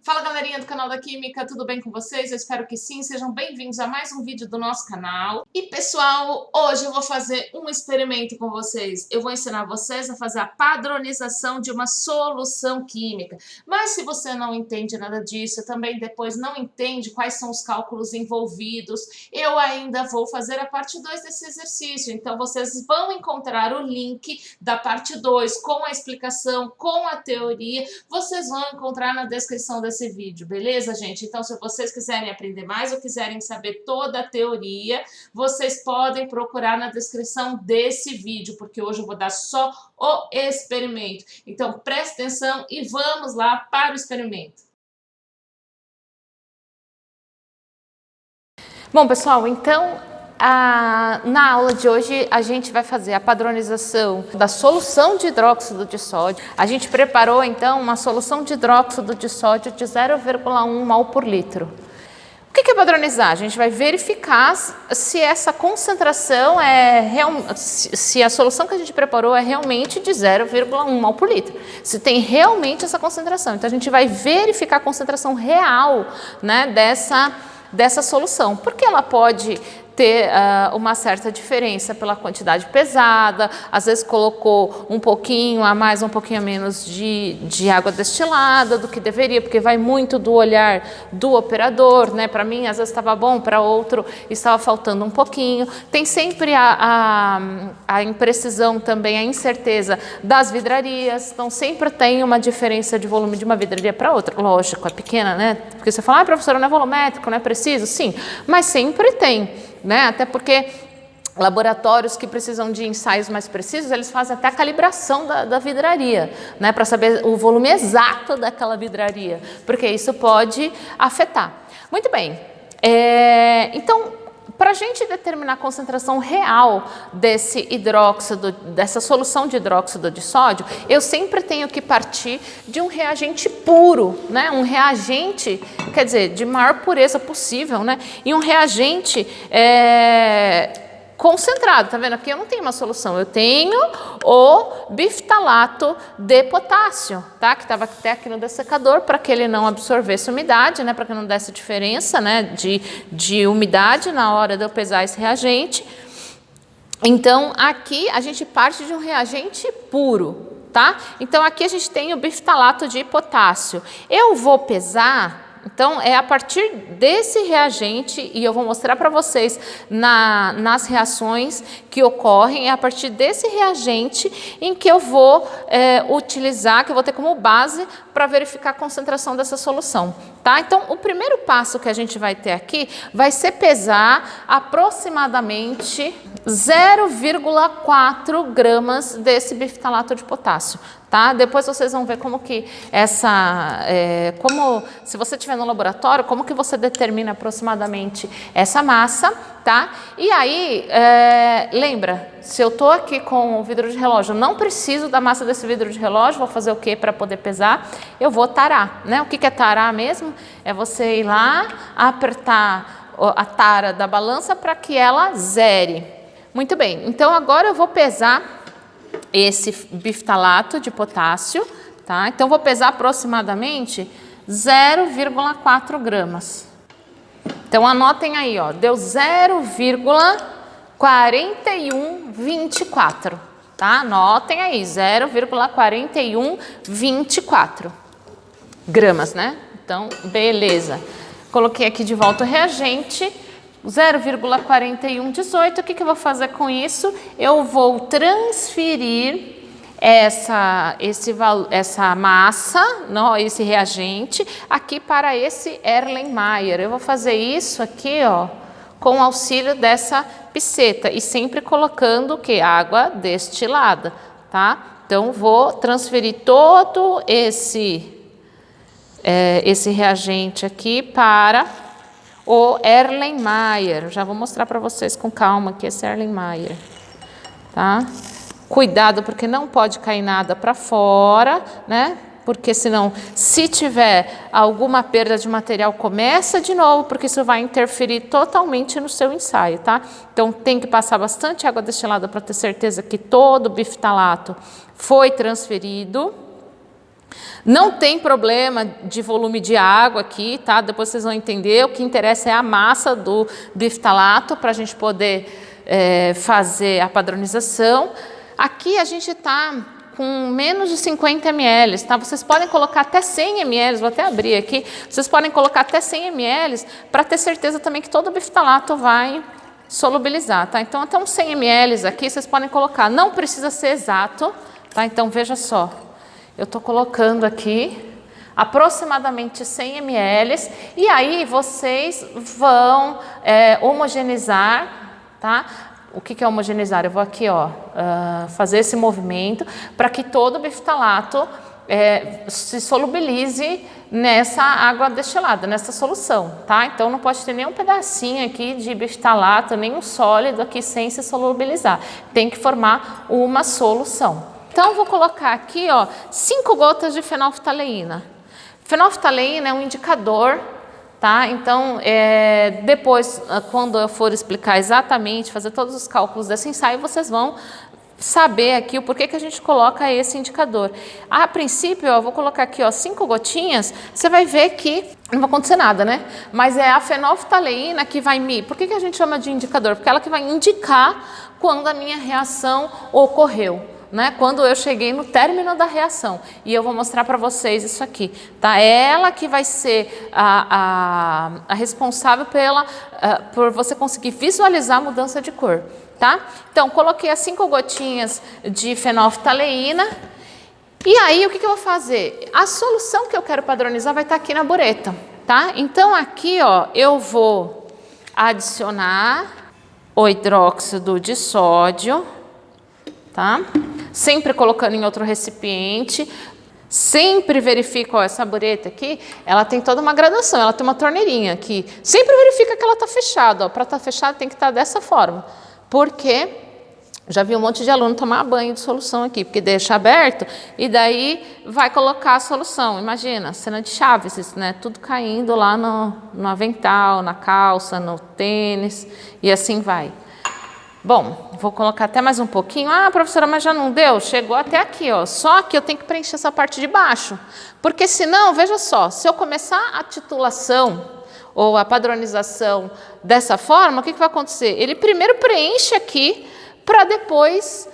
Fala galerinha do canal da Química, tudo bem com vocês? Eu espero que sim, sejam bem-vindos a mais um vídeo do nosso canal. E pessoal, hoje eu vou fazer um experimento com vocês. Eu vou ensinar vocês a fazer a padronização de uma solução química. Mas se você não entende nada disso, também depois não entende quais são os cálculos envolvidos, eu ainda vou fazer a parte 2 desse exercício. Então vocês vão encontrar o link da parte 2 com a explicação, com a teoria, vocês vão encontrar na descrição desse vídeo, beleza, gente? Então, se vocês quiserem aprender mais ou quiserem saber toda a teoria, vocês podem procurar na descrição desse vídeo, porque hoje eu vou dar só o experimento. Então, preste atenção e vamos lá para o experimento. Bom, pessoal, então na aula de hoje a gente vai fazer a padronização da solução de hidróxido de sódio. A gente preparou então uma solução de hidróxido de sódio de 0,1 mol por litro. O que é padronizar? A gente vai verificar se essa concentração se a solução que a gente preparou é realmente de 0,1 mol por litro. Se tem realmente essa concentração. Então a gente vai verificar a concentração real, né, dessa solução, porque ela pode ter uma certa diferença pela quantidade pesada, às vezes colocou um pouquinho a mais, um pouquinho a menos de água destilada do que deveria, porque vai muito do olhar do operador, né? Para mim, às vezes estava bom, para outro estava faltando um pouquinho. Tem sempre a imprecisão também, a incerteza das vidrarias, então sempre tem uma diferença de volume de uma vidraria para outra. Lógico, é pequena, né? Porque você fala, professora, não é volumétrico, não é preciso? Sim, mas sempre tem. Né? Até porque laboratórios que precisam de ensaios mais precisos, eles fazem até a calibração da vidraria, né? Para saber o volume exato daquela vidraria, porque isso pode afetar. Muito bem, então, para a gente determinar a concentração real desse hidróxido, dessa solução de hidróxido de sódio, eu sempre tenho que partir de um reagente puro, né? Um reagente, quer dizer, de maior pureza possível, né? E um reagente concentrado, tá vendo? Aqui eu não tenho uma solução, eu tenho o biftalato de potássio, tá? Que estava até aqui no dessecador para que ele não absorvesse umidade, né? Para que não desse diferença, né? De umidade na hora de eu pesar esse reagente. Então, aqui a gente parte de um reagente puro, tá? Então, aqui a gente tem o biftalato de potássio. Eu vou pesar. Então, é a partir desse reagente, e eu vou mostrar para vocês nas reações que ocorrem, é a partir desse reagente em que eu vou utilizar, que eu vou ter como base para verificar a concentração dessa solução, tá? Então, o primeiro passo que a gente vai ter aqui vai ser pesar aproximadamente 0,4 gramas desse biftalato de potássio. Tá? Depois vocês vão ver como que se você estiver no laboratório, como que você determina aproximadamente essa massa, tá? E aí, lembra, se eu tô aqui com o vidro de relógio, eu não preciso da massa desse vidro de relógio, vou fazer o que para poder pesar? Eu vou tarar, né? O que é tarar mesmo? É você ir lá, apertar a tara da balança para que ela zere. Muito bem, então agora eu vou pesar esse biftalato de potássio, tá? Então, vou pesar aproximadamente 0,4 gramas. Então, anotem aí, ó, deu 0,4124, tá? Anotem aí, 0,4124 gramas, né? Então, beleza. Coloquei aqui de volta o reagente. 0,4118, o que eu vou fazer com isso? Eu vou transferir essa massa, não, esse reagente, aqui para esse Erlenmeyer. Eu vou fazer isso aqui, ó, com o auxílio dessa piceta e sempre colocando o que? Água destilada, tá? Então, vou transferir todo esse reagente aqui para o Erlenmeyer. Já vou mostrar para vocês com calma que esse Erlenmeyer, tá? Cuidado porque não pode cair nada para fora, né? Porque senão, se tiver alguma perda de material, começa de novo, porque isso vai interferir totalmente no seu ensaio, tá? Então, tem que passar bastante água destilada para ter certeza que todo o biftalato foi transferido. Não tem problema de volume de água aqui, tá? Depois vocês vão entender. O que interessa é a massa do biftalato para a gente poder fazer a padronização. Aqui a gente está com menos de 50 ml, tá? Vocês podem colocar até 100 ml, vou até abrir aqui. Vocês podem colocar até 100 ml para ter certeza também que todo o biftalato vai solubilizar, tá? Então até uns 100 ml aqui vocês podem colocar. Não precisa ser exato, tá? Então veja só. Eu estou colocando aqui aproximadamente 100 ml e aí vocês vão homogeneizar, tá? O que é homogeneizar? Eu vou aqui, ó, fazer esse movimento para que todo o biftalato se solubilize nessa água destilada, nessa solução, tá? Então não pode ter nenhum pedacinho aqui de biftalato, nenhum sólido aqui sem se solubilizar. Tem que formar uma solução. Então, vou colocar aqui, ó, 5 gotas de fenolftaleína. Fenolftaleína é um indicador, tá? Então, depois, quando eu for explicar exatamente, fazer todos os cálculos desse ensaio, vocês vão saber aqui o porquê que a gente coloca esse indicador. A princípio, eu vou colocar aqui, ó, 5 gotinhas, você vai ver que não vai acontecer nada, né? Mas é a fenolftaleína que vai Por que a gente chama de indicador? Porque ela que vai indicar quando a minha reação ocorreu. Né, quando eu cheguei no término da reação. E eu vou mostrar para vocês isso aqui. Tá? É ela que vai ser a responsável por você conseguir visualizar a mudança de cor. Tá? Então, coloquei as 5 gotinhas de fenolftaleína. E aí, o que eu vou fazer? A solução que eu quero padronizar vai estar aqui na bureta. Tá? Então, aqui, ó, eu vou adicionar o hidróxido de sódio. Tá? Sempre colocando em outro recipiente, sempre verifico, ó, essa bureta aqui, ela tem toda uma graduação, ela tem uma torneirinha aqui, sempre verifica que ela está fechada, para estar fechada tem que estar dessa forma, porque já vi um monte de aluno tomar banho de solução aqui, porque deixa aberto e daí vai colocar a solução, imagina, cena de Chaves, né? Tudo caindo lá no avental, na calça, no tênis e assim vai. Bom, vou colocar até mais um pouquinho. Ah, professora, mas já não deu? Chegou até aqui, ó. Só que eu tenho que preencher essa parte de baixo. Porque senão, veja só, se eu começar a titulação ou a padronização dessa forma, o que vai acontecer? Ele primeiro preenche aqui para depois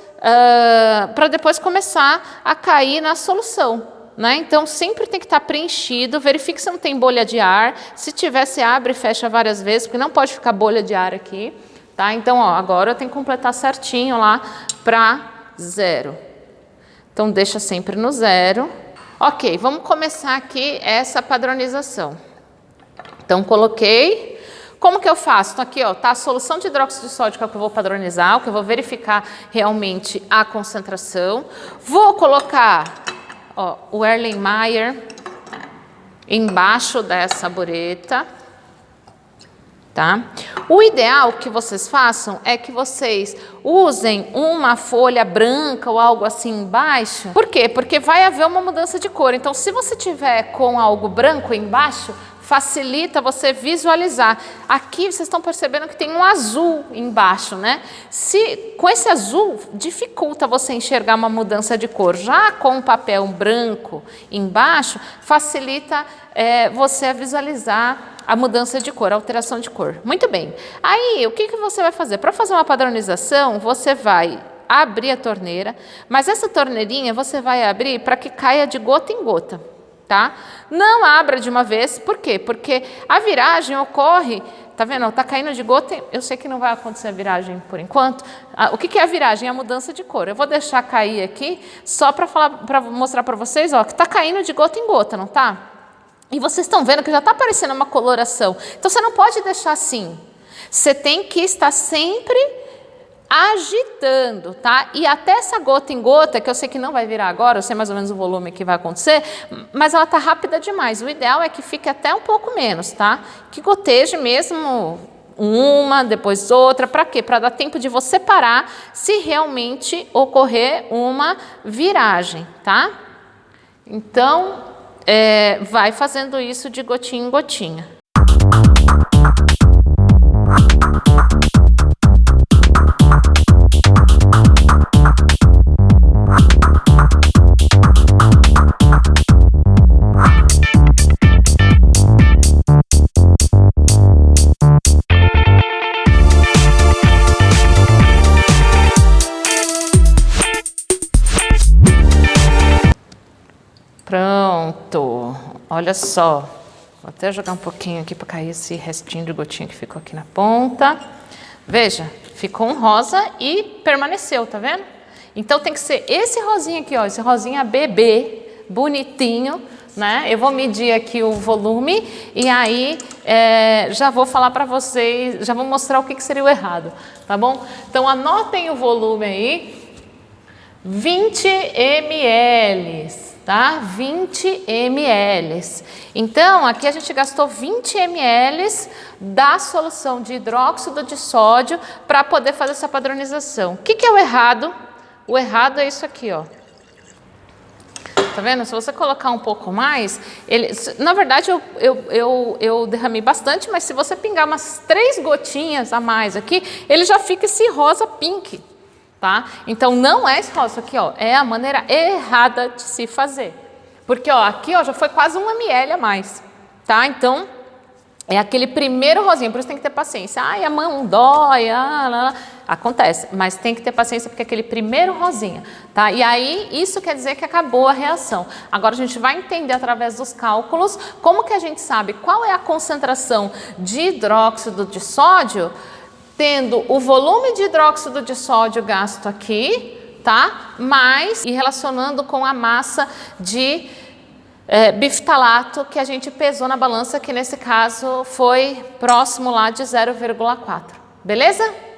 começar a cair na solução. Né? Então, sempre tem que estar preenchido. Verifique se não tem bolha de ar. Se tiver, você abre e fecha várias vezes, porque não pode ficar bolha de ar aqui. Tá? Então, ó, agora eu tenho que completar certinho lá para 0. Então, deixa sempre no 0. Ok, vamos começar aqui essa padronização. Então, coloquei. Como que eu faço? Então, aqui, ó, tá a solução de hidróxido de sódio que é o que eu vou padronizar, o que eu vou verificar realmente a concentração. Vou colocar, ó, o Erlenmeyer embaixo dessa bureta. Tá? O ideal que vocês façam é que vocês usem uma folha branca ou algo assim embaixo. Por quê? Porque vai haver uma mudança de cor. Então, se você tiver com algo branco embaixo, facilita você visualizar. Aqui vocês estão percebendo que tem um azul embaixo, né? Com esse azul, dificulta você enxergar uma mudança de cor. Já com o papel branco embaixo, facilita você visualizar a mudança de cor, a alteração de cor. Muito bem. Aí, o que você vai fazer? Para fazer uma padronização, você vai abrir a torneira, mas essa torneirinha você vai abrir para que caia de gota em gota. Tá? Não abra de uma vez, por quê? Porque a viragem ocorre, tá vendo? Está caindo de gota, eu sei que não vai acontecer a viragem por enquanto. O que é a viragem? É a mudança de cor. Eu vou deixar cair aqui, só para mostrar para vocês, ó, que está caindo de gota em gota, não tá? E vocês estão vendo que já está aparecendo uma coloração. Então, você não pode deixar assim. Você tem que estar sempre agitando, tá? E até essa gota em gota, que eu sei que não vai virar agora, eu sei mais ou menos o volume que vai acontecer, mas ela tá rápida demais. O ideal é que fique até um pouco menos, tá? Que goteje mesmo uma, depois outra. Para quê? Para dar tempo de você parar se realmente ocorrer uma viragem, tá? Então, vai fazendo isso de gotinha em gotinha. Olha só, vou até jogar um pouquinho aqui para cair esse restinho de gotinha que ficou aqui na ponta. Veja, ficou um rosa e permaneceu, tá vendo? Então tem que ser esse rosinha aqui, ó, esse rosinha bebê, bonitinho, né? Eu vou medir aqui o volume e aí já vou falar para vocês, já vou mostrar o que seria o errado, tá bom? Então anotem o volume aí, 20 ml, tá? 20 ml. Então aqui a gente gastou 20 ml da solução de hidróxido de sódio para poder fazer essa padronização. O que é o errado? O errado é isso aqui, ó. Tá vendo? Se você colocar um pouco mais, na verdade eu derramei bastante, mas se você pingar umas 3 gotinhas a mais aqui, ele já fica esse rosa pink, tá? Então não é esse rosa aqui, ó, é a maneira errada de se fazer. Porque, ó, aqui, ó, já foi quase 1 ml a mais, tá? Então é aquele primeiro rosinha, por isso tem que ter paciência. Ai, a mão dói, acontece, mas tem que ter paciência porque é aquele primeiro rosinha, tá? E aí, isso quer dizer que acabou a reação. Agora a gente vai entender através dos cálculos como que a gente sabe qual é a concentração de hidróxido de sódio, tendo o volume de hidróxido de sódio gasto aqui, tá? E relacionando com a massa de bifitalato que a gente pesou na balança, que nesse caso foi próximo lá de 0,4. Beleza?